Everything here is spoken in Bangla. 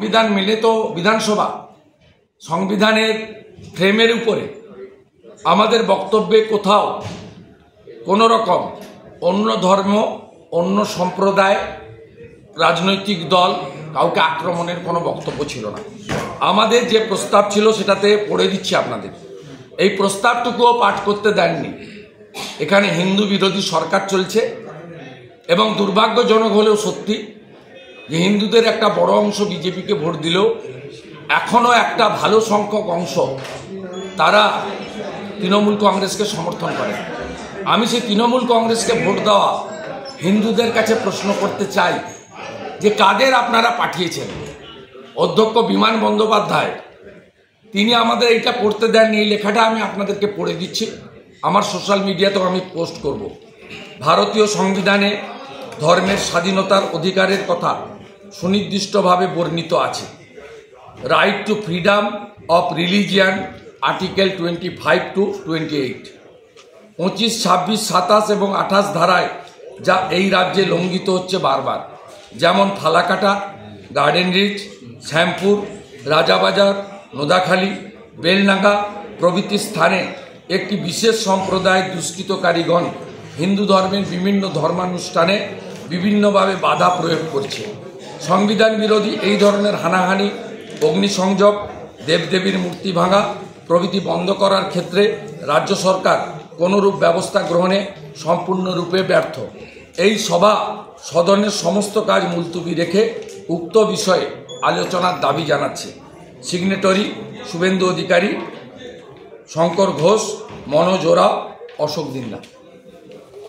সংবিধান মেনে তো বিধানসভা সংবিধানের ফ্রেমের উপরে আমাদের বক্তব্যে কোথাও কোনো রকম অন্য ধর্ম অন্য সম্প্রদায় রাজনৈতিক দল কাউকে আক্রমণের কোনো বক্তব্য ছিল না। আমাদের যে প্রস্তাব ছিল সেটাতে পড়ে দিচ্ছি আপনাদের। এই প্রস্তাবটুকুও পাঠ করতে দেননি। এখানে হিন্দু বিরোধী সরকার চলছে এবং দুর্ভাগ্যজনক হলেও সত্যি যে হিন্দুদের একটা বড় অংশ বিজেপিকে ভোট দিলেও এখনও একটা ভালো সংখ্যক অংশ তারা তৃণমূল কংগ্রেসকে সমর্থন করে। আমি সেই তৃণমূল কংগ্রেসকে ভোট দেওয়া হিন্দুদের কাছে প্রশ্ন করতে চাই যে কাদের আপনারা পাঠিয়েছেন। অধ্যক্ষ বিমান বন্দ্যোপাধ্যায় তিনি আমাদের এইটা পড়তে দেননি। এই লেখাটা আমি আপনাদেরকে পড়ে দিচ্ছি, আমার সোশ্যাল মিডিয়াতেও আমি পোস্ট করব। ভারতীয় সংবিধানে ধর্মের স্বাধীনতার অধিকারের কথা সুনির্দিষ্টভাবে বর্ণিত আছে। Right two freedom of religion article 25 to 28, 25, 26, 27 এবং 28 ধারায় যা এই রাজ্যে লঙ্ঘিত হচ্ছে বারবার, যেমন ফালাকাটা, গার্ডেন রিচ, শ্যামপুর, রাজাবাজার, নোদাখালী, বেলনাগা প্রভৃতি স্থানে একটি বিশেষ সম্প্রদায় দুষ্কৃতকারীগণ হিন্দু ধর্মের বিভিন্ন ধর্মানুষ্ঠানে বিভিন্নভাবে বাধা প্রয়োগ করছে। সংবিধান বিরোধী এই ধরনের হানাহানি, অগ্নিসংযোগ, দেবদেবীর মূর্তি ভাঙা প্রভৃতি বন্ধ করার ক্ষেত্রে রাজ্য সরকার কোনোরূপ ব্যবস্থা গ্রহণে সম্পূর্ণরূপে ব্যর্থ। এই সভা সদনের সমস্ত কাজ মুলতুবি রেখে উক্ত বিষয়ে আলোচনার দাবি জানাচ্ছে। সিগনেটরি শুভেন্দু অধিকারী, শঙ্কর ঘোষ, মনোজ ওরাও, অশোক দিন্না।